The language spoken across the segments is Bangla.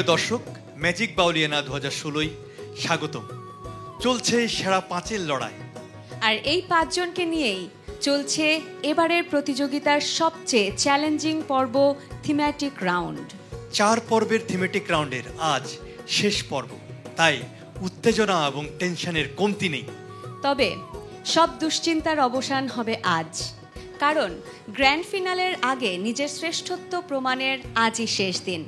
প্রিয় দর্শক, ম্যাজিক বাউলিয়ানা 2016 স্বাগতম। চলছে সেরা পাঁচের লড়াই, আর এই পাঁচজনকে নিয়েই চলছে এবারের প্রতিযোগিতার সবচেয়ে চ্যালেঞ্জিং পর্ব, থিম্যাটিক রাউন্ড। 4 পর্বের থিমেটিক রাউন্ডের আজ শেষ পর্ব, তাই উত্তেজনা এবং টেনশনের কমতি নেই। তবে সব দুশ্চিন্তার অবসান হবে আজ, কারণ গ্র্যান্ড ফিনালের আগে নিজের শ্রেষ্ঠত্ব প্রমাণের আজই শেষ দিন।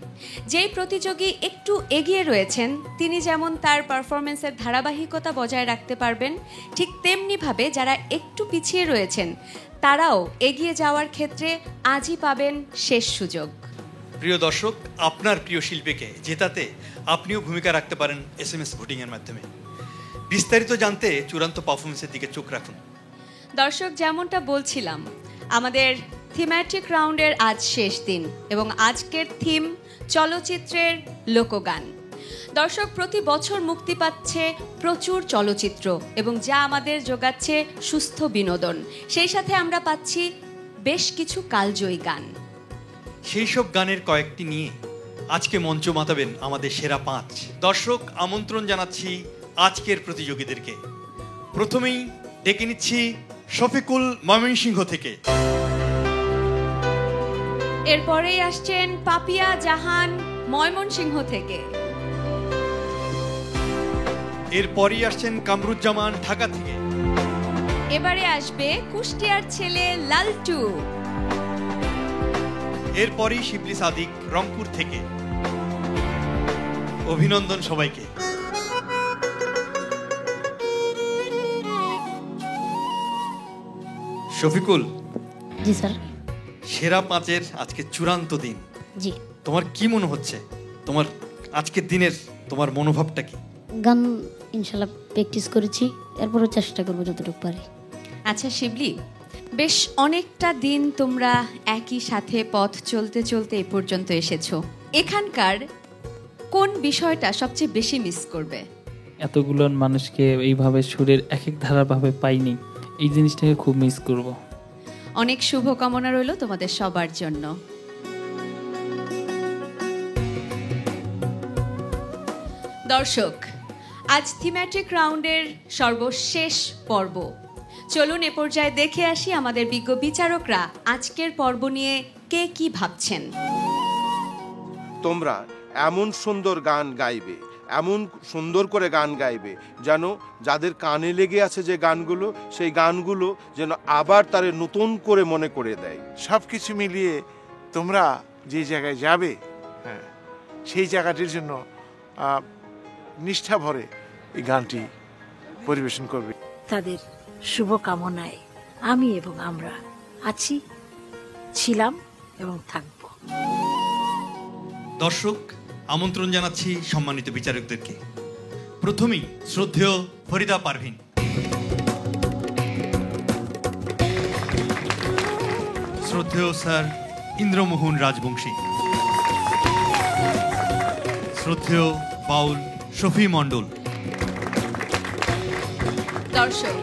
যেই প্রতিযোগী একটু এগিয়ে রয়েছেন তিনি যেমন তার পারফরমেন্সের ধারাবাহিকতা বজায় রাখতে পারবেন, ঠিক তেমনিভাবে যারা একটু পিছিয়ে রয়েছেন তারাও এগিয়ে যাওয়ার ক্ষেত্রে আজই পাবেন শেষ সুযোগ। প্রিয় দর্শক, আপনার প্রিয় শিল্পীকে জেতাতে আপনিও ভূমিকা রাখতে পারেন SMS ভোটিংয়ের মাধ্যমে। বিস্তারিত জানতে চূড়ান্ত পারফরমেন্সের দিকে চোখ রাখুন। দর্শক, যেমনটা বলছিলাম, আমাদের থিম্যাটিক রাউন্ডের আজ শেষ দিন এবং আজকের থিম চলচ্চিত্রের লোকগান। দর্শক, প্রতি বছর মুক্তি পাচ্ছে প্রচুর চলচ্চিত্র এবং যা আমাদের যোগাচ্ছে সুস্থ বিনোদন, সেই সাথে আমরা পাচ্ছি বেশ কিছু কালজয়ী গান। সেই সব গানের কয়েকটি নিয়ে আজকে মঞ্চ মাতাবেন আমাদের সেরা 5 দর্শক। আমন্ত্রণ জানাচ্ছি আজকের প্রতিযোগীদেরকে। প্রথমেই ডেকে নিচ্ছি শফিকুল, ময়মনসিংহ থেকে। এরপরেই আসছেন পাপিয়া জাহান, ময়মনসিংহ থেকে। এরপরই আসছেন কামরুজ্জামান, ঢাকা থেকে। এবারে আসবে কুষ্টিয়ার ছেলে লালটু। এরপরই শিবলি সাদিক, রংপুর থেকে। অভিনন্দন সবাইকে। শফিকুল, জি স্যার। সেরা 5-এর আজকে চূড়ান্ত দিন। জি। তোমার কি মনে হচ্ছে? তোমার আজকের দিনের তোমার মনোভাবটা কি? গান ইনশাল্লাহ প্র্যাকটিস করেছি, এরপরও চেষ্টা করবো যতটুকু পারি। আচ্ছা শিবলি, বেশ অনেকটা দিন তোমরা একই সাথে পথ চলতে চলতে এ পর্যন্ত এসেছো। এখানকার কোন বিষয়টা সবচেয়ে বেশি মিস করবে? এতগুলো মানুষকে এইভাবে সুরের এক এক ধারাভাবে পাইনি, এই জিনিসটাকে খুব মিস করব। অনেক শুভকামনা রইল তোমাদের সবার জন্য। দর্শক, আজ থিম্যাটিক রাউন্ডের সর্বশেষ পর্ব। চলুন এ পর্যায়ে দেখে আসি আমাদের বিজ্ঞ বিচারকরা আজকের পর্ব নিয়ে কে কি ভাবছেন। তোমরা এমন সুন্দর গান গাইবে, এমন সুন্দর করে গান গাইবে যেন যাদের কানে লেগে আছে যে গানগুলো, সেই গানগুলো যেন আবার তারে নতুন করে মনে করে দেয়। সব কিছু মিলিয়ে তোমরা যে জায়গায় যাবে, হ্যাঁ, সেই জায়গাটির জন্য নিষ্ঠা ভরে এই গানটি পরিবেশন করবে। তাদের শুভকামনায় আমি এবং আমরা আছি, ছিলাম এবং থাকব। দর্শক, আমন্ত্রণ জানাচ্ছি সম্মানিত বিচারকদেরকে। প্রথমেই শ্রদ্ধেয় ফরিদা পারভিন, শ্রদ্ধেয় স্যার ইন্দ্রমোহন রাজবংশী, শ্রদ্ধেয় বাউল শফি মণ্ডল। দর্শক,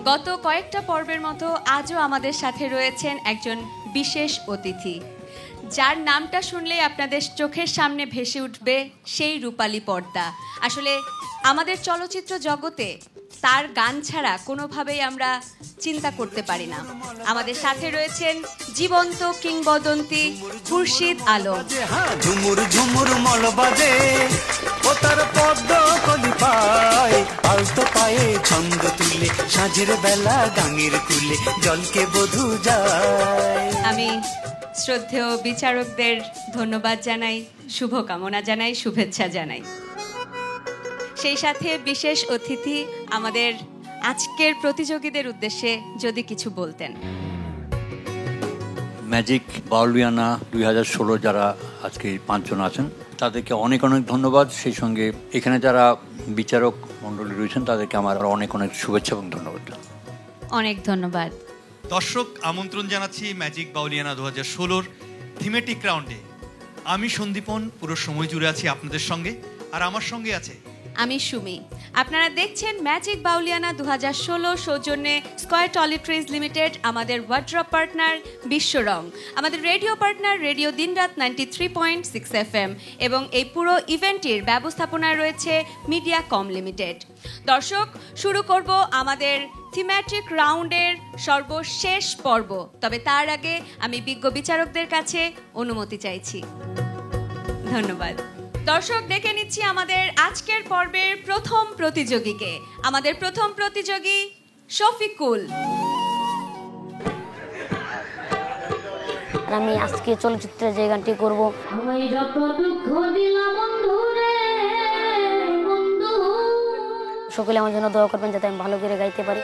গত কয়েকটা পর্বের মতো আজও আমাদের সাথে রয়েছেন একজন বিশেষ অতিথি, যার নামটা শুনলে আপনাদের চোখের সামনে ভেসে উঠবে সেই রূপালী পর্দা। আসলে আমাদের চলচ্চিত্র জগতে তার গান ছাড়া কোনোভাবেই আমরা চিন্তা করতে পারি না। আমাদের সাথে রয়েছেন জীবন্ত কিংবদন্তি খুরশিদ আলম। ঝুমুর ঝুমুর মল বাজে, ও তার পদ্ম কলি পায়, আলতো পায়ে ছন্দ তুলে সাঁঝের বেলা গাঙের কুলে জলকে বধু যায়। আমি শ্রদ্ধেয় বিচারকদের ধন্যবাদ জানাই, শুভকামনা জানাই, শুভেচ্ছা জানাই। সেই সাথে বিশেষ অতিথি আমাদের আজকের প্রতিযোগীদের উদ্দেশ্যে যদি কিছু বলতেন। ম্যাজিক বাউলিয়ানা 2016 যারা আজকে 5 জন আছেন তাদেরকে অনেক অনেক ধন্যবাদ। সেই সঙ্গে এখানে যারা বিচারক মণ্ডলী রয়েছেন তাদেরকে আমার অনেক অনেক শুভেচ্ছা এবং ধন্যবাদ। অনেক ধন্যবাদ। দর্শক, আমন্ত্রণ জানাচ্ছি ম্যাজিক বাউলিয়ানা 2016 থিমেটিক রাউন্ডে। আমি সন্দীপন পুরো সময় জুড়ে আছি আপনাদের সঙ্গে, আর আমার সঙ্গে আছে আমি সুমি। আপনারা দেখছেন ম্যাজিক বাউলিয়ানা 2016 সৌজন্যে স্কয়ার টয়লেট্রিজ লিমিটেড, আমাদের ওয়ার্ড্রপ পার্টনার বিশ্বরং, আমাদের রেডিও পার্টনার রেডিও দিনরাত 93.6 FM এবং এই পুরো ইভেন্টটির ব্যবস্থাপনায় রয়েছে মিডিয়া কম লিমিটেড। দর্শক, শুরু করব আমাদের থিম্যাটিক রাউন্ডের সর্বশেষ পর্ব। তবে তার আগে আমি বিজ্ঞ বিচারকদের কাছে অনুমতি চাইছি। ধন্যবাদ। দর্শক, ডেকে নিচ্ছি আমাদের আজকের পর্বের প্রথম প্রতিযোগীকে। আমাদের প্রথম প্রতিযোগী শফিকুল। আমি আজকে চলচ্চিত্রে যে গানটি করবো, সকলে আমার জন্য দোয়া করবেন যাতে আমি ভালো করে গাইতে পারি।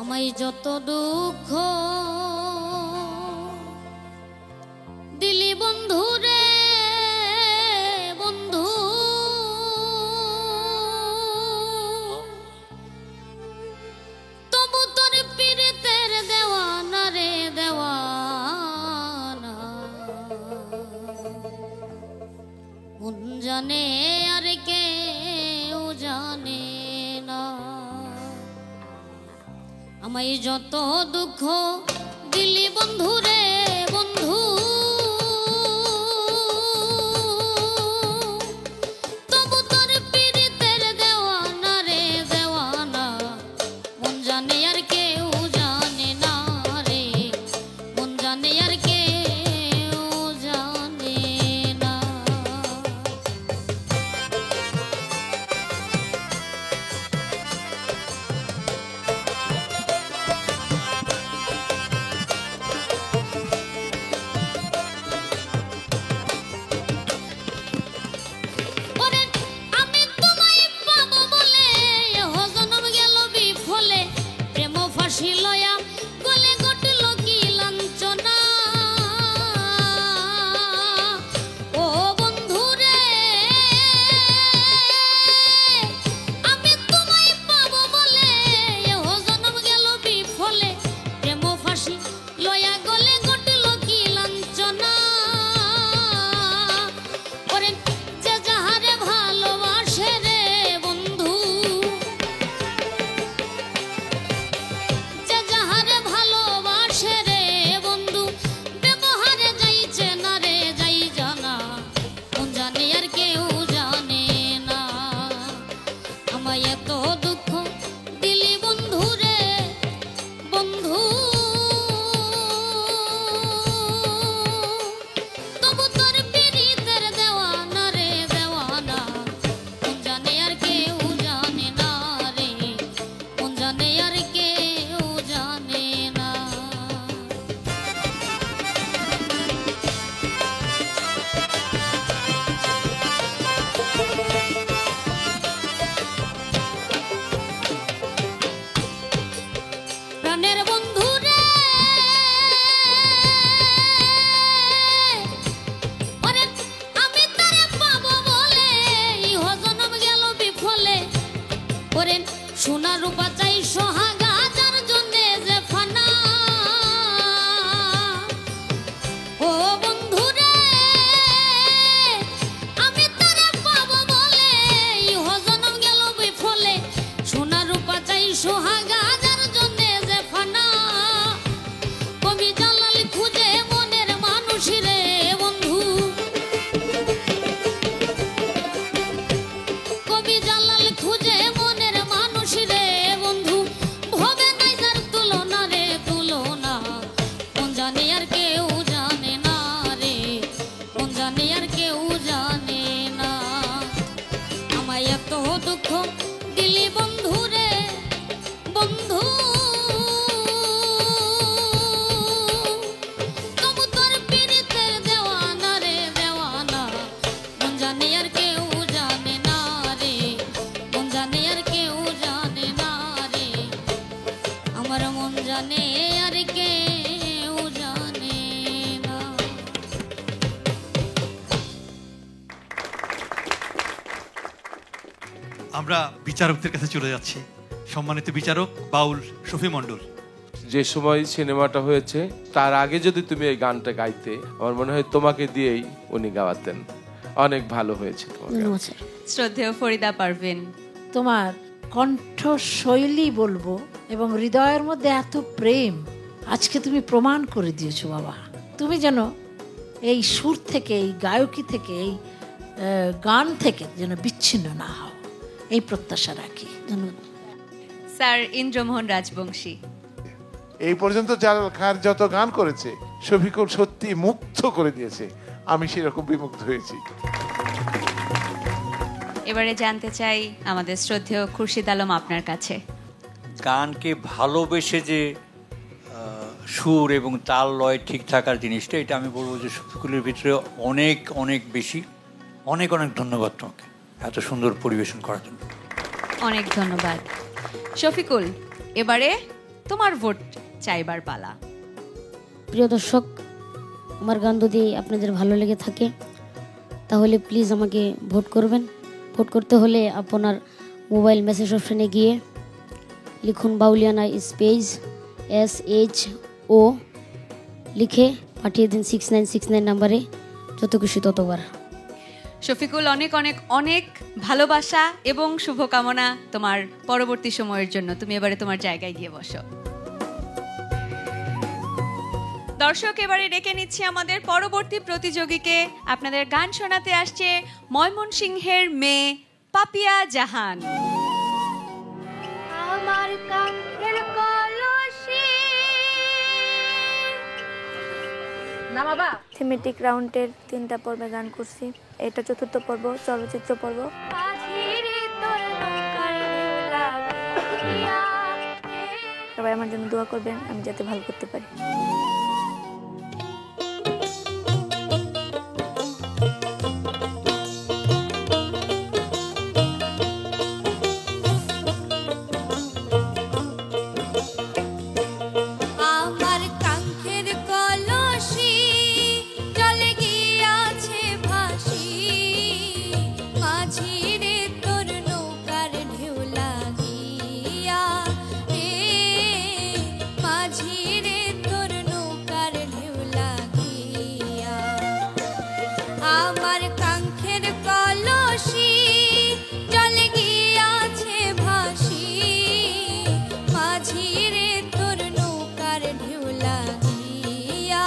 আমায় যত দুঃখ দিলি বন্ধু রে বন্ধু, তবু তোর পীড়িতের দেওয়ানা রে দেওয়ানা, মন জানে আর কেউ জানে না। আমায় যত দুঃখ দিলি বন্ধু রে বন্ধু, তবু তোর পীড়িতের দেওয়ানা রে দেওয়ানা, মন জানে আর কেউ জানে না রে, মন জানে আর কেউ জানে না। আমরা বিচারকদের কাছে চলে যাচ্ছি। সম্মানিত বিচারক বাউল শফি মণ্ডল, যে সময় সিনেমাটা হয়েছে তার আগে যদি তুমি এই গানটা গাইতে, আমার মনে হয় তোমাকে দিয়েই উনি গাওয়াতেন। অনেক ভালো হয়েছে তোমার গান। ধন্যবাদ স্যার। শ্রদ্ধেয় ফরিদা পারভিন, তোমার কণ্ঠ শৈলী বলবো এবং হৃদয়ের মধ্যে এত প্রেম আজকে তুমি প্রমাণ করে দিয়েছো বাবা। তুমি যেন এই সুর থেকে, এই গায়কী থেকে, এই গান থেকে যেন বিচ্ছিন্ন না হও, এই প্রত্যাশা রাখি। ধন্যবাদ। স্যার ইন্দ্রমোহন রাজবংশী, এই পর্যন্ত জালাল খান যত গান করেছে শফিকুল সত্যি মুগ্ধ করে দিয়েছে, আমি সেরকম বিমুগ্ধ হয়েছি। এবারে জানতে চাই আমাদের শ্রদ্ধেয় খুরশিদ আলম আপনার কাছে। গানকে ভালোবেসে যে সুর এবং তাল লয় ঠিক থাকার জিনিসটা, এটা আমি বলবো যে শফিকুলের ভিতরে অনেক অনেক বেশি। অনেক অনেক ধন্যবাদ তোমাকে এত সুন্দর পরিবেশন করার জন্য। অনেক ধন্যবাদ। শফিকুল, এবারে তোমার ভোট চাইবার পালা। প্রিয় দর্শক, আমার গান যদি আপনাদের ভালো লেগে থাকে তাহলে প্লিজ আমাকে ভোট করবেন। ভোট করতে হলে আপনার মোবাইল মেসেজ অপশনে গিয়ে লিখুন বাউলিয়ানা স্পেস SHO লিখে পাঠিয়ে দিন 6969 নাম্বারে, যত খুশি ততবার। শফিকুল, অনেক অনেক অনেক ভালোবাসা এবং শুভকামনা তোমার পরবর্তী সময়ের জন্য। তুমি এবারে তোমার জায়গায় গিয়ে বসো। দর্শক, এবারে ডেকে নিচ্ছি আমাদের পরবর্তী প্রতিযোগীকে। আপনাদের গান শোনাতে আসছে ময়মনসিংহের মেয়ে পাপিয়া জাহান। আমার কাঙ্ক্ষের কলসি না বাবা, থিমেটিক রাউন্ডের 3টা পর্বে গান করছি। এটা 4র্থ পর্ব, চলচ্চিত্র পর্ব। সবাই আমার জন্য দোয়া করবেন, আমি যাতে ভালো করতে পারি। আমার কাঙ্ক্ষের কলসি চলে গিয়াছে ভাসি, মাঝি রে তোর নৌকার ঢেউ লাগিয়া, মাঝি রে তোর নৌকার ঢেউ লাগিয়া। আমার কাঙ্ক্ষের কলসি চলে গিয়াছে ভাসি, মাঝি রে তোর নৌকার ঢেউ লাগিয়া,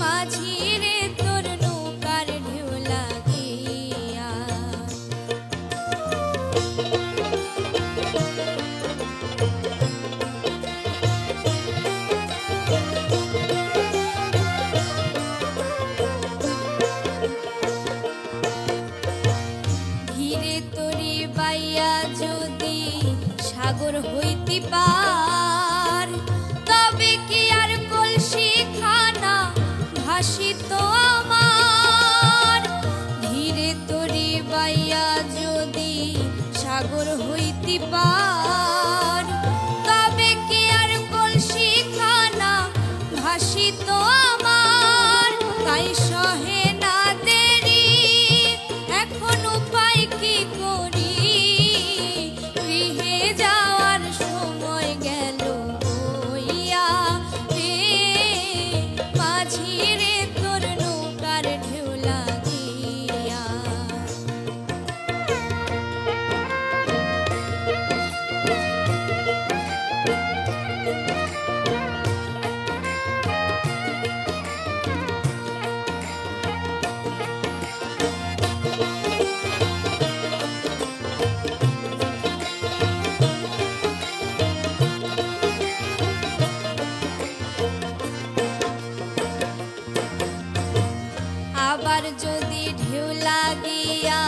মাঝি রে তোর নৌকার ঢেউ লাগিয়া। ধীরে তরি বাইয়া যদি সাগর হইতে পার, তবে কি আর কলসি খানা ভাসিত আমার। ধীরে তরি বাইয়া যদি সাগর হইতে পার, তবে কি আর কলসি খানা ভাসিত আমার। তাই সহে না দেরি, এখন উপায় কি করি, গৃহে যাওয়ার সময় গেল হইয়া, মাঝি রে তোর নৌকার ঢেউ লাগিয়া। আবার যদি ঢেউ লাগিয়া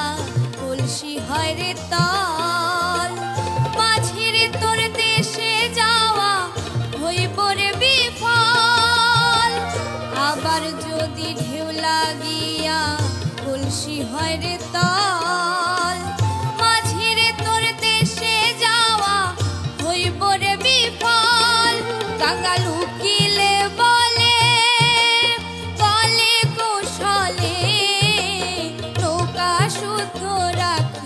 কলসি হয় রে তল, মাঝির তোর দেশে যাওয়া হইব রে বিফল। আবার যদি ঢেউ লাগিয়া কলসি হয় রে তল, মাঝির তোর দেশে যাওয়া হইব রে বিফল। কাঙ্গাল উকিলে বলে কলে কৌশলে, নৌকা শুদ্ধ রাখি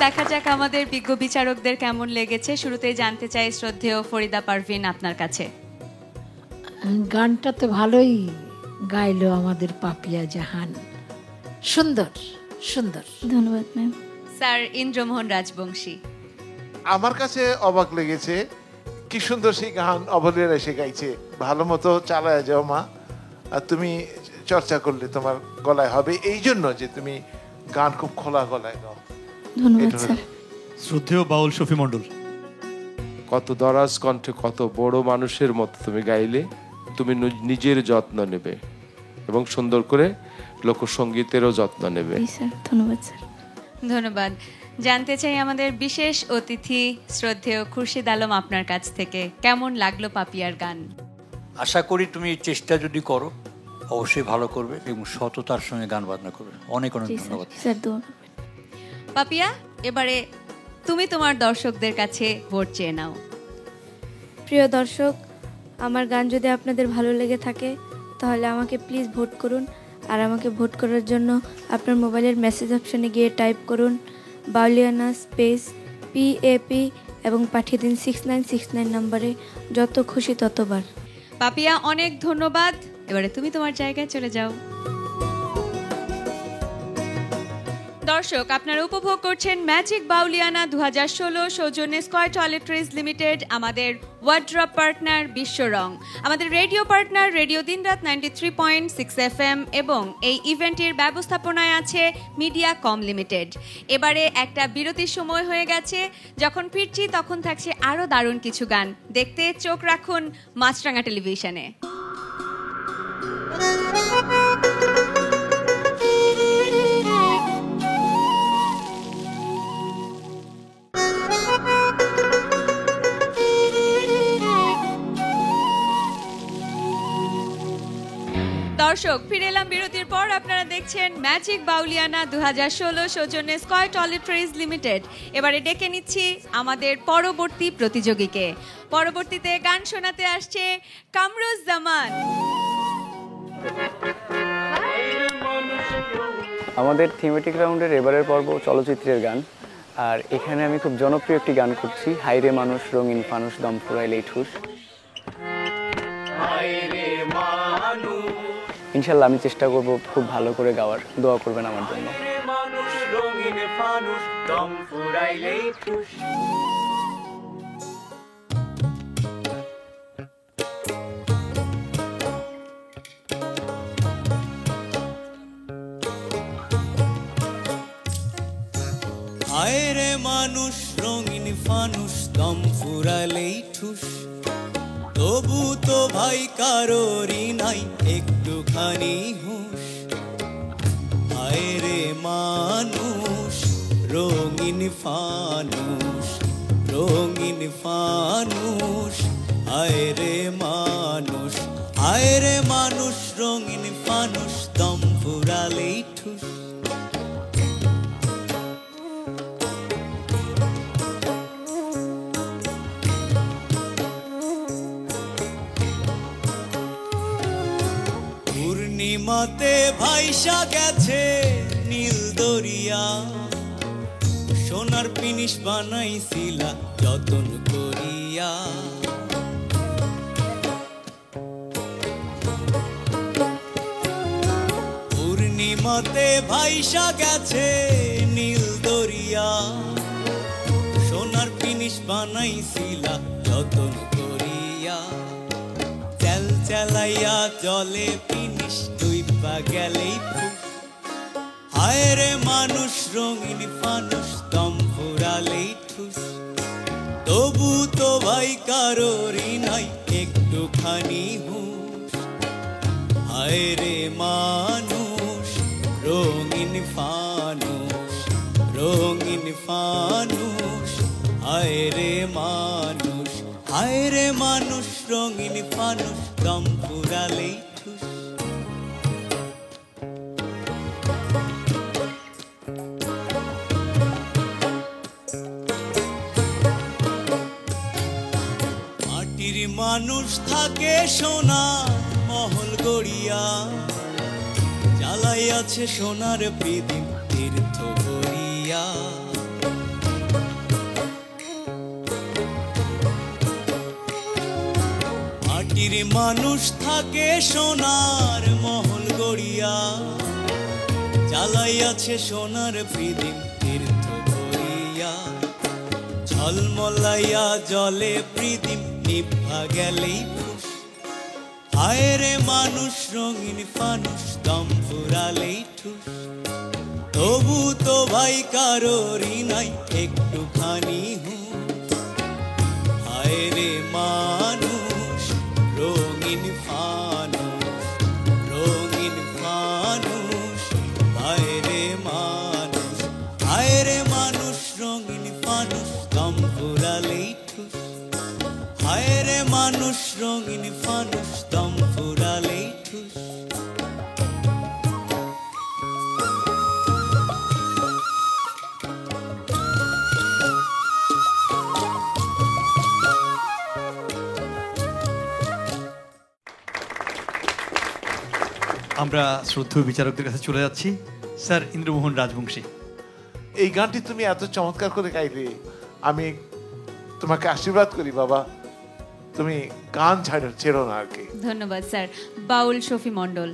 দেখা যাক আমাদের বিজ্ঞ বিচারকদের কেমন লেগেছে। শুরুতেই জানতে চাই শ্রদ্ধেয় ফরিদা পারভিন আপনার কাছে। গানটা তো ভালোই গাইলো আমাদের পাপিয়া জাহান, সুন্দর সুন্দর। ধন্যবাদ ম্যাম। স্যার ইন্দ্রমোহন রাজবংশী। আমার কাছে অবাক লেগেছে, কি সুন্দর সেই গান অবলীলা এসে গাইছে। ভালো মতো চালায় যাও মা, আর তুমি চর্চা করলে তোমার গলায় হবে, এই জন্য যে তুমি গান খুব খোলা গলায় গাও। ধন্যবাদ স্যার। শ্রদ্ধেয় বাউল শফি মণ্ডল। কত দরাজ কণ্ঠে কত বড় মানুষের মতো তুমি গাইলে। তুমি নিজের যত্ন নেবে এবং সুন্দর করে লোকসঙ্গীতেরও যত্ন নেবে। স্যার ধন্যবাদ স্যার। ধন্যবাদ। জানতে চাই আমাদের বিশেষ অতিথি শ্রদ্ধেয় খুরশিদ আলম আপনার কাছ থেকে, কেমন লাগলো পাপিয়ার গান? আশা করি তুমি চেষ্টা যদি করো অবশ্যই ভালো করবে এবং সততার সঙ্গে গান বাজনা করবে। অনেক অনেক ধন্যবাদ স্যার। দোয়া করবেন। পাপিয়া, এবারে তুমি তোমার দর্শকদের কাছে ভোট চেয়ে নাও। প্রিয় দর্শক, আমার গান যদি আপনাদের ভালো লেগে থাকে তাহলে আমাকে প্লিজ ভোট করুন। আর আমাকে ভোট করার জন্য আপনার মোবাইলের মেসেজ অপশানে গিয়ে টাইপ করুন বাউলিয়ানা স্পেস PAP এবং পাঠিয়ে দিন 6969 নম্বরে, যত খুশি ততবার। পাপিয়া, অনেক ধন্যবাদ। এবারে তুমি তোমার জায়গায় চলে যাও। দর্শক, আপনারা উপভোগ করছেন ম্যাজিক বাউলিয়ানা 2016 সৌজন্যে স্কয়ার টয়লেট্রিজ লিমিটেড, আমাদের ওয়ার্ড্রপ পার্টনার বিশ্ব রং, আমাদের রেডিও পার্টনার রেডিও দিনরাত 93.6 FM এবং এই ইভেন্টের ব্যবস্থাপনায় আছে মিডিয়া কম লিমিটেড। এবারে একটা বিরতির সময় হয়ে গেছে। যখন ফিরছি তখন থাকছে আরও দারুণ কিছু গান। দেখতে চোখ রাখুন মাছরাঙা টেলিভিশনে। দর্শক, ফিরে এলাম বিরতির পর। আপনারা দেখছেন ম্যাজিক বাউলিয়ানা 2016 সৌজন্যে স্কয়ার টয়লেট্রিজ লিমিটেড। এবারে ডেকে নিচ্ছি আমাদের পরবর্তী প্রতিযোগীকে। পরবর্তীতে গান শোনাতে আসছে কামরুজ্জামান। আমাদের থিমেটিক রাউন্ডের এবারের পর্ব চলচ্চিত্রের গান, আর এখানে আমি খুব জনপ্রিয় একটি গান করছি, হাইরে মানুষ রঙিন ফানুষ দম ফুরাইলেই ঠুস। ইনশাল্লাহ আমি চেষ্টা করব খুব ভালো করে গাওয়ার, দোয়া করবেন আমার জন্য। হায়রে মানুষ রঙিন ফানুষ দম ফুরালেই ঠুস, তবু তো ভাই কারোরই নাই একটুখানি হুঁশ। হায়রে মানুষ রঙিন ফানুষ রঙিন ফানুষ, হায়রে মানুষ হায়রে মানুষ রঙিন ফানুষ দম ফুরালেই ঠুস। পূর্ণিমাতে ভাইসা গেছে নীল দরিয়া, সোনার পিনিশ বানাইছিলা যতন করিয়া। পূর্ণিমাতে ভাইসা গেছে নীল দরিয়া, সোনার পিনিশ বানাইছিলা যতন করিয়া। চেল চেলাইয়া জলে পিনিশ ডুইবা গেলেই ফুস। হায়রে মানুষ রঙিন ফানুষ দম ফুরালেই ঠুস, তবু তো ভাই কারোরই নাই একটুখানি হুঁশ। হায়রে মানুষ রঙিন ফানুষ রঙিন ফানুষ, হায়রে মানুষ হায়রে মানুষ রঙিন ফানুষ দম ফুরালেই ঠুস। মাটির মানুষ থাকে সোনা মহল গড়িয়া, জ্বালাই আছে সোনার প্রদীপ তীর্থ ভরিয়া। মাটির মানুষ থাকে সোনার মহল গড়িয়া, জ্বালাইয়াছে সোনার প্রদীপ তীর্থ ভরিয়া, ঝলমলাইয়া জলে প্রদীপ নিভা গেলেই ফুস। হায় রে মানুষ রঙিন ফানুষ দম ফুরালেই ঠুস, তবু তো ভাই কারোরই নাই একটুখানি হুঁশ। হায় রে মানুষ রঙিন ফানুষ, রঙিন ফানুষ, হায় রে মানুষ। হায় রে মানুষ রঙিন ফানুষ দম ফুরালেই ঠুস, হায় রে মানুষ রঙিন ফানুষ দম ফুরালেই ঠুস। আমরা শ্রদ্ধেয় বিচারকদের কাছে চলে যাচ্ছি। স্যার ইন্দ্রমোহন রাজবংশী, এই গানটি তুমি এত চমৎকার করে গাইলে, আমি তোমাকে আশীর্বাদ করি বাবা, তুমি গান ছেড়ো না আর কি। ধন্যবাদ স্যার। বাউল শফি মণ্ডল,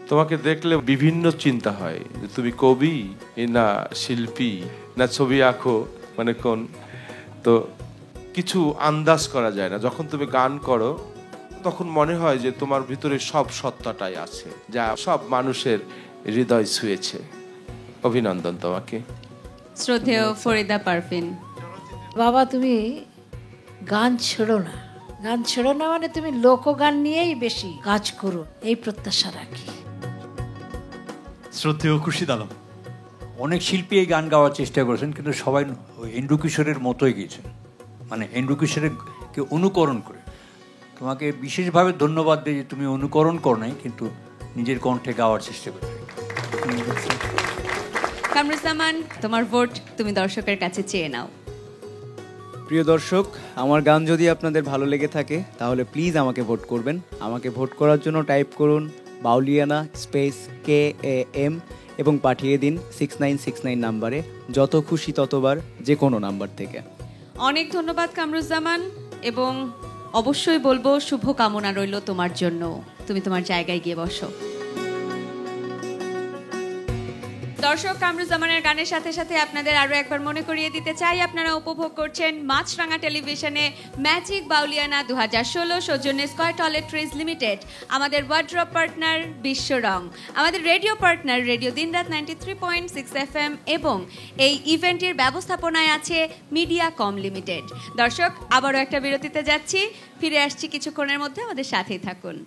তোমাকে দেখলে বিভিন্ন চিন্তা হয় যে তুমি কবি না শিল্পী না ছবি আঁকো, মানে কোন, তো কিছু আন্দাজ করা যায় না। যখন তুমি গান করো তখন মনে হয় যে তোমার ভিতরে সব সত্তাটাই আছে, যা সব মানুষের হৃদয় ছুঁয়েছে। অভিনন্দন তোমাকে। শ্রদ্ধেয় ফরিদা পারভিন। বাবা তুমি গান ছেড়ো না, গান ছেড়ো না মানে তুমি লোকগান নিয়েই বেশি কাজ করো, এই প্রত্যাশা রাখি। শ্রদ্ধেয় খুরশিদ আলম। অনেক শিল্পী এই গান গাওয়ার চেষ্টা করেছেন, কিন্তু সবাই এন্ড্রু কিশোরের মতোই গেয়েছেন, মানে এন্ড্রু কিশোরকে অনুকরণ করে। তোমাকে বিশেষভাবে ধন্যবাদ দিই যে তুমি অনুকরণ করো নাই, কিন্তু নিজের কণ্ঠে গাওয়ার চেষ্টা করো। কামরুজ্জামান, তোমার ভোট তুমি দর্শকের কাছে চেয়ে নাও। প্রিয় দর্শক, আমার গান যদি আপনাদের ভালো লেগে থাকে তাহলে প্লিজ আমাকে ভোট করবেন। আমাকে ভোট করার জন্য টাইপ করুন বাউলিয়ানা স্পেস KAM এবং পাঠিয়ে দিন 6969 নাম্বারে, যত খুশি ততবার, যে কোনো নাম্বার থেকে। অনেক ধন্যবাদ কামরুজ্জামান, এবং অবশ্যই বলবো শুভ কামনা রইল তোমার জন্য। তুমি তোমার জায়গায় গিয়ে বসো। দর্শক, কামরুজ্জামানের গানের সাথে সাথে আপনাদের আরো একবার মনে করিয়ে দিতে চাই, আপনারা উপভোগ করছেন মাছরাঙা টেলিভিশনে ম্যাজিক বাউলিয়ানা 2016 সৌজন্যে স্কয়ার টয়লেট্রিজ লিমিটেড, আমাদের ওয়ার্ড্রপ পার্টনার বিশ্ব রং, আমাদের রেডিও পার্টনার রেডিও দিনরাত 93.6 FM, এবং এই ইভেন্টের ব্যবস্থাপনায় আছে মিডিয়া কম লিমিটেড। দর্শক, আবারও একটা বিরতিতে যাচ্ছি, ফিরে আসছি কিছুক্ষণের মধ্যে, আমাদের সাথেই থাকুন।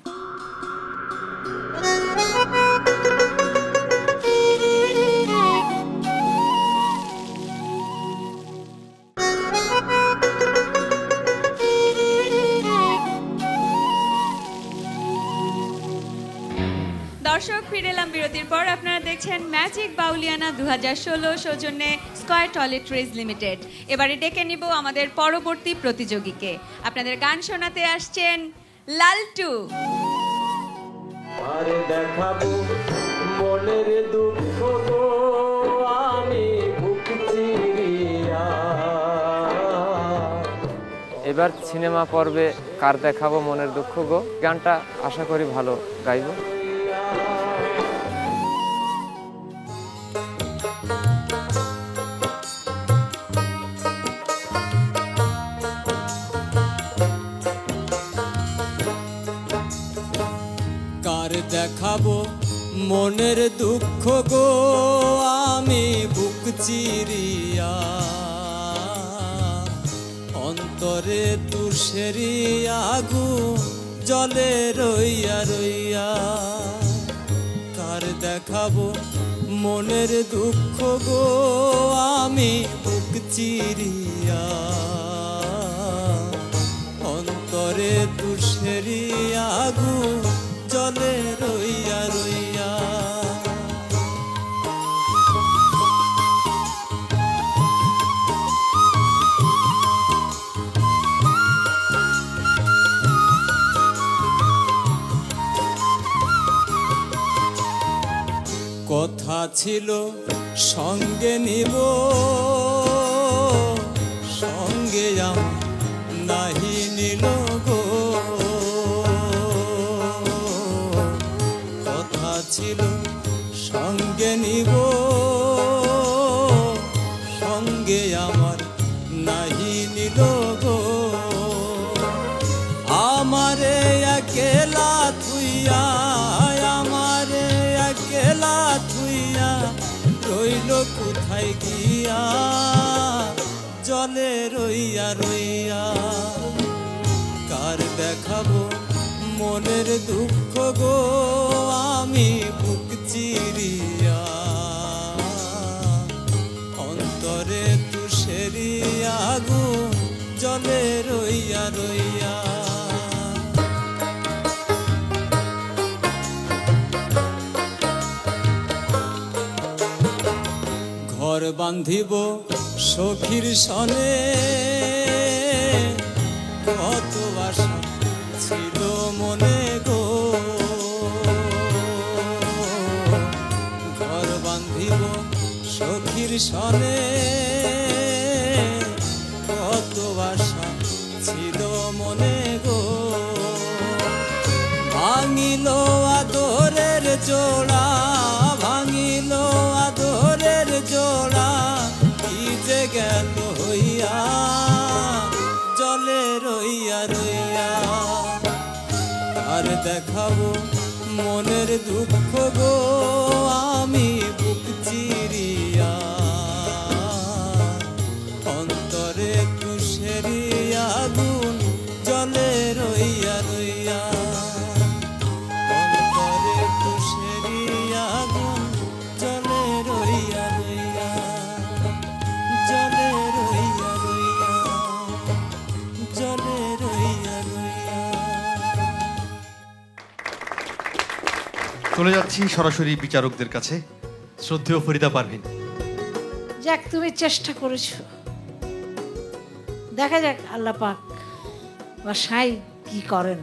দর্শক, ফিরে এলাম বিরতির পর। আপনারা দেখছেন ম্যাজিক বাউলিয়ানা 2016 সৌজন্যে স্কয়ার টয়লেট্রিজ লিমিটেড। এবারে ডেকে নিব আমাদের পরবর্তী প্রতিযোগীকে। আপনাদের গান শোনাতে আসছেন লালটু। আরে দেখাবো মনের দুঃখ গো আমি বুক চিরিয়া। এবার সিনেমা পর্বে কার দেখাবো মনের দুঃখ গো গানটা আশা করি ভালো গাইবো। কার দেখাবো মনের দুঃখ গো আমি বুক চিরিয়া, অন্তরে তুষেরি আগুন জলে রইয়া রইয়া। কার দেখাবো মনের দুঃখ গো আমি বুক চিরিয়া, অন্তরে তুষেরি আগুন জলে রইয়া রইয়া। কথা ছিল সঙ্গে নিব, সঙ্গে আমার নাহি নিল গো। সঙ্গে নিব সঙ্গে আমার নাহি নিল গো আমারে একলা থুইয়া আমারে একলা থুইয়া রইল কোথায় গিয়া জলে রইয়া রইয়া কার দেখাবো মনের দুঃখ গো আমি বুক চিরিয়া অন্তরে তুষেরি আগুন জলে রইয়া রইয়া ঘর বান্ধিব সখীর সনে কত আশা ছিল মনে গো ঘর বান্ধিব সখীর সনে কত আশা ছিল মনে গো ভাঙিল আদরের জোড়া ভাঙিল আদরের জোড়া কি যে গেল হইয়া জলে রইয়া রইয়া আর দেখাবো মনের দুঃখ গো আমি বুক চিরিয়া অন্তরে তুষেরি আগুন জলে রইয়া রইয়া অন্তরে তুষেরি আগুন জলে রইয়া রইয়া জলে রইয়া রইয়া জলে রইয়া রইয়া চলে যাচ্ছি সরাসরি বিচারকদের কাছে। শ্রদ্ধেয় ফরিদা পারভিন। যাক, তুমি চেষ্টা করেছো, দেখা যাক আল্লাহ পাক বা সাই কি করেন।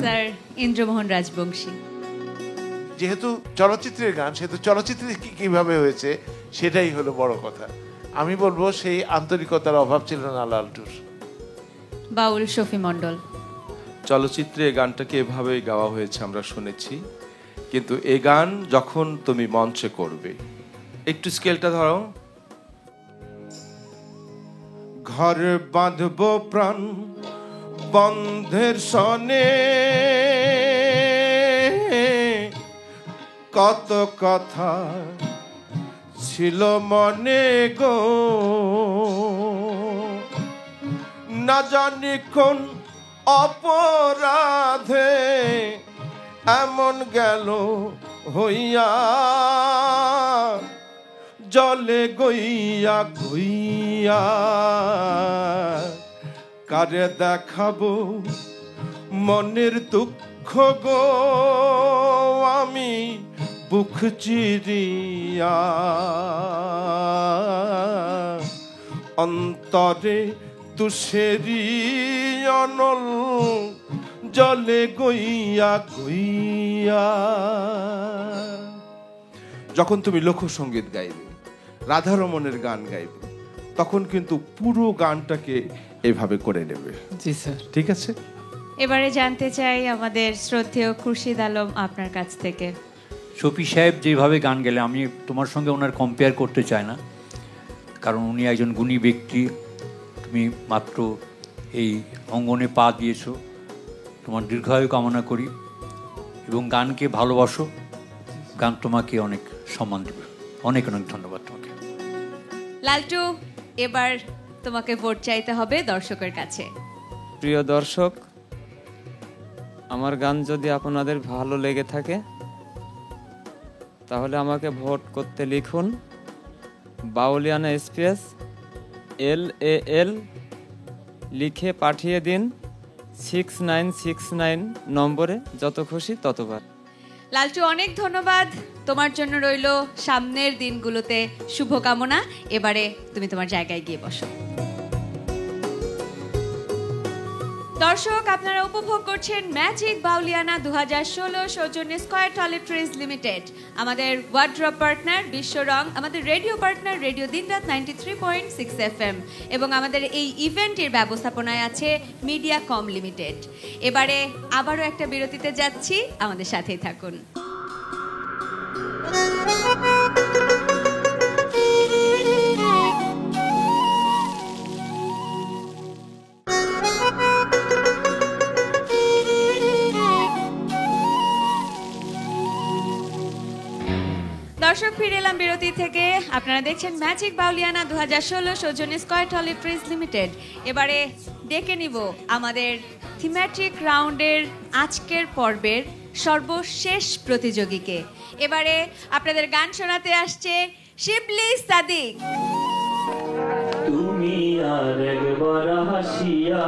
স্যার ইন্দ্রমোহন রাজবংশী। যেহেতু চলচ্চিত্রের গান, সেহেতু চলচ্চিত্রে কিভাবে হয়েছে সেটাই হলো বড় কথা। আমি বলবো সেই আন্তরিকতার অভাব ছিল না লালটুর। বাউল শফি মণ্ডল। চলচ্চিত্রে এই গানটাকে এভাবেই গাওয়া হয়েছে আমরা শুনেছি, কিন্তু এ গান যখন তুমি মঞ্চে করবে, একটু স্কেলটা ধরো। ঘর বাঁধব প্রাণ বন্ধের সনে কত কথা ছিল মনে গো না জানি কোন অপরাধে এমন গেল হইয়া জলে গইয়া গইয়া কারে দেখাবো মনের দুঃখ গো আমি বুক চিরিয়া অন্তরে তুষেরি অনল জলে গইয়া গইয়া। যখন তুমি লোকসঙ্গীত গাইবে, রাধারমণের গান গাইবে, তখন কিন্তু পুরো গানটাকে এভাবে করে নেবে। জি স্যার, ঠিক আছে। এবারে জানতে চাই আমাদের শ্রদ্ধেয় খুরশিদ আলম আপনার কাছ থেকে। শফি সাহেব যেভাবে গান গেলে, আমি তোমার সঙ্গে ওনার কম্পেয়ার করতে চাই না, কারণ উনি একজন গুণী ব্যক্তি। তুমি মাত্র এই অঙ্গনে পা দিয়েছো, তোমার দীর্ঘায়ু কামনা করি এবং গানকে ভালোবাসো। গান তোমাকে অনেক সম্মান দেবে। অনেক অনেক ধন্যবাদ তোমাকে। লালটু, এবার তোমাকে ভোট চাইতে হবে দর্শকের কাছে। প্রিয় দর্শক, আমার গান যদি আপনাদের ভালো লেগে থাকে তাহলে আমাকে ভোট করতে লিখুন বাউলিয়ানা স্পেস LAL লিখে পাঠিয়ে দিন 6969 নম্বরে, যত খুশি ততবার। লালটু, অনেক ধন্যবাদ। তোমার জন্য রইল সামনের দিনগুলোতে শুভকামনা। এবারে তুমি তোমার জায়গায় গিয়ে বসো। দর্শক, আপনারা উপভোগ করছেন ম্যাজিক বাউলিয়ানা 2016 সৌজন্যে স্কয়ার টয়লেট্রিজ লিমিটেড, আমাদের ওয়ার্ড্রপ পার্টনার বিশ্ব রং, আমাদের রেডিও পার্টনার রেডিও দিনরাত 93.6 FM, এবং আমাদের এই ইভেন্টের ব্যবস্থাপনায় আছে মিডিয়া কম লিমিটেড। এবারে আবারও একটা বিরতিতে যাচ্ছি, আমাদের সাথেই থাকুন। দর্শক, ফিরে এলাম বিরতি থেকে। আপনারা দেখছেন ম্যাজিক বাউলিয়ানা 2016 সৌজন্যে স্কয়ার টলিট্রিজ লিমিটেড। এবারে ডেকে নিব আমাদের থিমেটিক রাউন্ডের আজকের পর্বের সর্বশেষ প্রতিযোগীকে। এবারে আপনাদের গান শোনাতে আসছে শিবলি সাদিক। তুমি আর একবার হাসিয়া,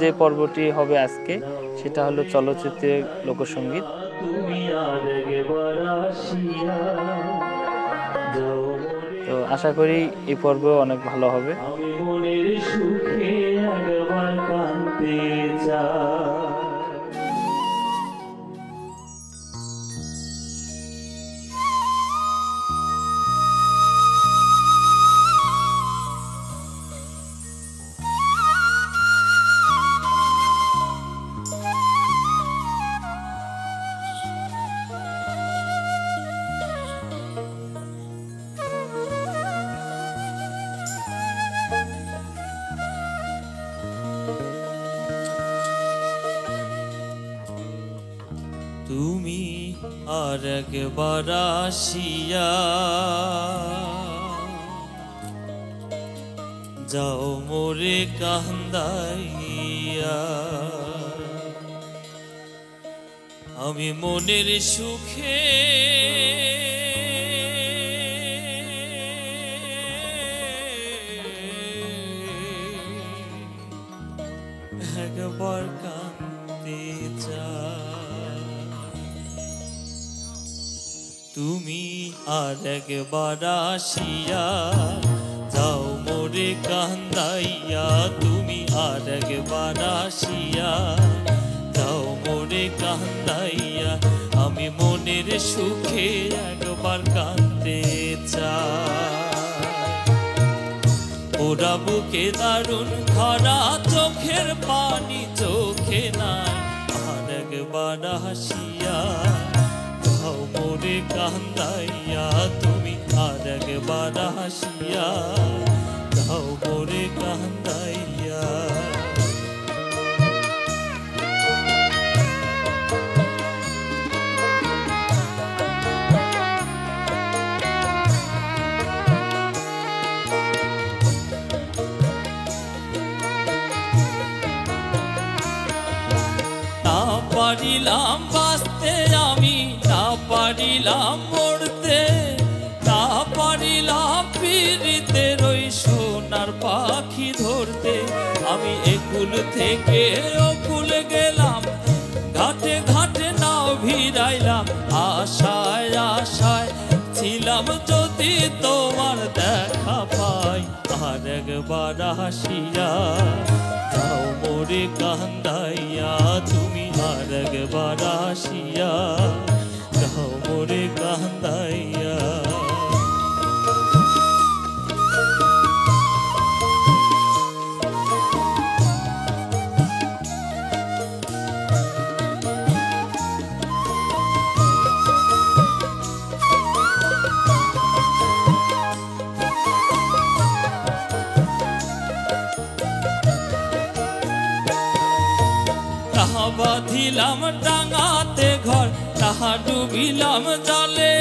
যে পর্বটি হবে আজকে সেটা হলো চলচ্চিত্রের লোকসঙ্গীত। তুমি আর একবার হাসিয়া, তো আশা করি এই পর্ব অনেক ভালো হবে। আমি মনের সুখে একবার কাঁদতে চাই। তুমি আর একবার আসিয়া যাও মোরে কান্দাইয়া, আমি মনের সুখে একবার কাঁদতে চাই। তুমি আর একবার আসিয়া যাও মোরে কান্দাইয়া, তুমি আর একবার আসিয়া যাও মোরে কান্দাইয়া, আমি মনের সুখে একবার কাঁদতে চাই। ওরা বুকে দারুণ খরা, চোখের পানি চোখে নাই, আর একবার হাসিয়া যাও মোরে কান্দাইয়া, তুমি আর একবার হাসিয়া যাও মোরে কান্দাইয়া। না পারিলাম বাঁচতে আমি, না পারিলাম মরতে, না পারিলাম পিরিতের ওই সোনার পাখি ধরতে। আমি একুল থেকে ওকুল গেলাম, ঘাটে ঘাটে নাও ভিড়াইলাম, আশায় আশায় ছিলাম যদি তোমার দেখা পাই, আর একবার হাসিয়া যাও মোরে কান্দাইয়া, তুমি আর একবার আসিয়া যাও মোরে কান্দাইয়া। তাহা বাঁধিলাম ডাঙাতে ঘর, তাহা ডুবিলাম জলে,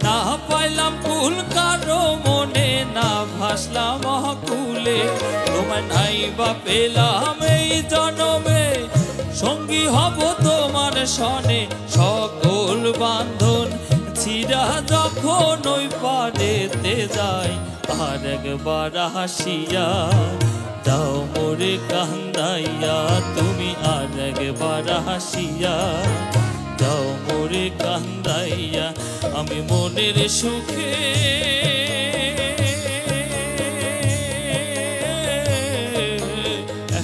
না পাইলাম কুল কারো মনে, না ভাসলাম কুলে। তোমায় নাই বা পেলাম এই জনমে, সঙ্গী হব তোমার সনে, সকল বান্ধন ছিড়া যখন ওই পারেতে যাই, আর একবার হাসিয়া যাও মোরে কান্দাইয়া, তুমি আর একবার হাসিয়া যাও মোরে কান্দাইয়া, আমি মনের সুখে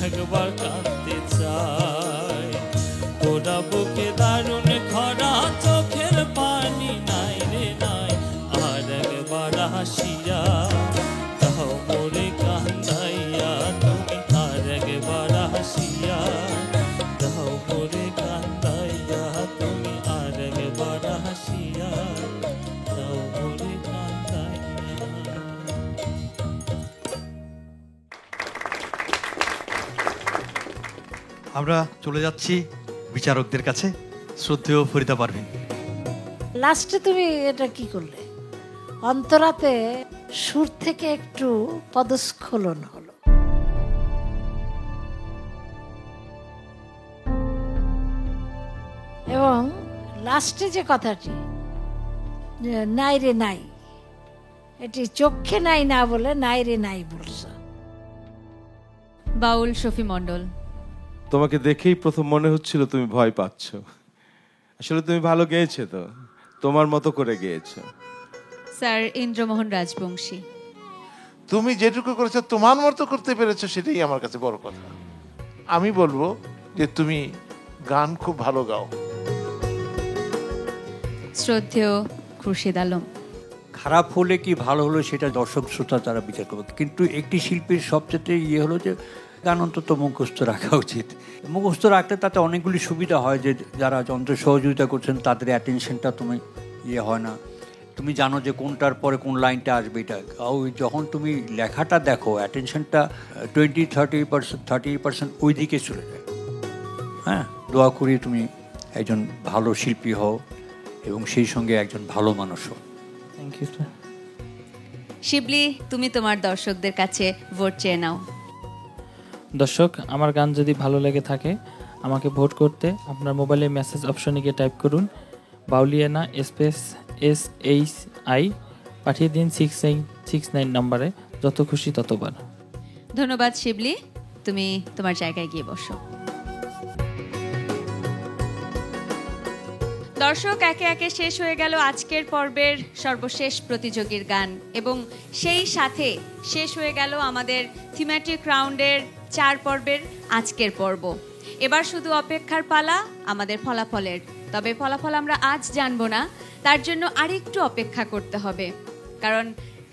একবার কাঁদতে চাই। ওরা বুকে দারুণ খরা, চোখের পানি নাই রে নাই, আর একবার হাসিয়া যাও মোরে কান্দাইয়া, তুমি আর একবার হাসিয়া যাও মোরে কান্দাইয়া, তুমি আর একবার হাসিয়া যাও মোরে কান্দাইয়া। আমরা চলে যাচ্ছি বিচারকদের কাছে। শ্রদ্ধেয় ফরিদা পারভিন। লাস্টে তুমি এটা কি করলে? অন্তরাতে সুর থেকে একটু পদস্খলন হলো। এবং লাস্টে যে কথাটি নাই রে নাই, এটি চোখে নাই না বলে নাই রে নাই বলছো। বাউল শফি মণ্ডল, তোমাকে দেখেই প্রথম মনে হচ্ছিল তুমি ভয় পাচ্ছ। আসলে তুমি ভালো গেয়েছো, তো তোমার মতো করে গেয়েছো। স্যার ইন্দ্রমোহন রাজবংশী, তুমি যেটুকু করেছো তোমার মতো করতে পেরেছো, সেটাই আমার কাছে বড় কথা। আমি বলবো যে তুমি গান খুব ভালো গাও। শ্রদ্ধেয় খুরশিদ আলম, খারাপ হলে কি ভালো হলো সেটা দর্শক শ্রোতা তারা বিচার করবে, কিন্তু একটি শিল্পীর সবচেয়ে হলো যে গান অন্তত মুখস্থ রাখা উচিত। মুখস্থ রাখলে তাতে অনেকগুলি সুবিধা হয়, যে যারা যন্ত্র সহযোগিতা করছেন তাদের অ্যাটেনশনটা তুমি হয় না, তুমি জানো যে কোনটার পরে কোন লাইনটা আসবে। এটা যখন তুমি লেখাটা দেখো, অ্যাটেনশনটা 30% ওই দিকে চলে যায়। হ্যাঁ, দোয়া করি তুমি একজন ভালো শিল্পী হও এবং সেই সঙ্গে একজন ভালো মানুষ হও। Thank you sir. শিবলি, তুমি তোমার দর্শকদের কাছে ভোট চেয়ে নাও। দর্শক, আমার গান যদি ভালো লেগে থাকে আমাকে ভোট করতে আপনার মোবাইলে মেসেজ অপশনে গিয়ে টাইপ করুন বাউলিয়ানা স্পেস SHI, পাঠিয়ে দিন 6969 নম্বরে, যত খুশি ততবার। ধন্যবাদ শিবলি, তুমি তোমার জায়গায় গিয়ে বসো। দর্শক, একে একে শেষ হয়ে গেল আজকের পর্বের সর্বশেষ প্রতিযোগীর গান, এবং সেই সাথে শেষ হয়ে গেল আমাদের থিমেটিক রাউন্ডের 4 পর্বের আজকের পর্ব। এবার শুধু অপেক্ষার পালা আমাদের ফলাফলের। তবে ফলাফল আমরা আজ জানবো না, তার জন্য আরেকটু অপেক্ষা করতে হবে, কারণ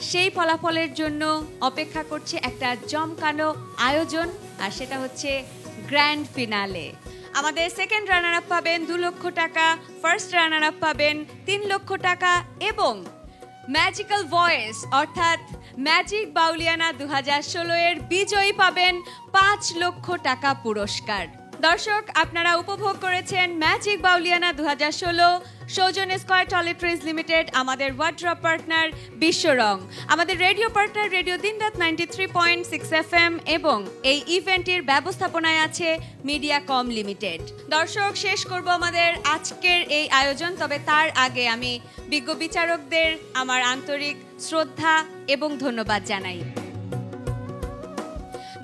সেই ফলাফলের জন্য অপেক্ষা করছে একটা জমকানো আয়োজন, আর সেটা হচ্ছে গ্র্যান্ড ফিনালে। আমাদের সেকেন্ড রানার আপ পাবেন 2 লক্ষ টাকা, ফার্স্ট রানার আপ পাবেন 3 লক্ষ টাকা, এবং ম্যাজিক্যাল ভয়েস অর্থাৎ ম্যাজিক বাউলিয়ানা 2016 এর বিজয়ী পাবেন 5 লক্ষ টাকা পুরস্কার। দর্শক, আপনারা উপভোগ করেছেন ম্যাজিক বাউলিয়ানা 2016, সৌজন্যে স্কয়ার টয়লেট্রিজ লিমিটেড, আমাদের ওয়ার্ড্রপ পার্টনার বিশ্বরং, আমাদের রেডিও পার্টনার রেডিও দিনরাত 93.6 FM, এবং এই ইভেন্টের ব্যবস্থাপনায় আছে মিডিয়া কম লিমিটেড। দর্শক, শেষ করব আমাদের আজকের এই আয়োজন, তবে তার আগে আমি বিজ্ঞ বিচারকদের আমার আন্তরিক শ্রদ্ধা এবং ধন্যবাদ জানাই।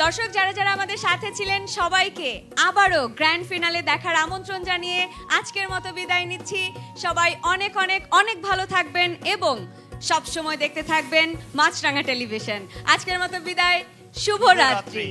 দর্শক, যারা যারা আমাদের সাথে ছিলেন সবাইকে আবারও গ্র্যান্ড ফিনালে দেখার আমন্ত্রণ জানিয়ে আজকের মতো বিদায় নিচ্ছি। সবাই অনেক অনেক অনেক ভালো থাকবেন এবং সব সময় দেখতে থাকবেন মাছরাঙা টেলিভিশন। আজকের মতো বিদায়, শুভরাত্রি।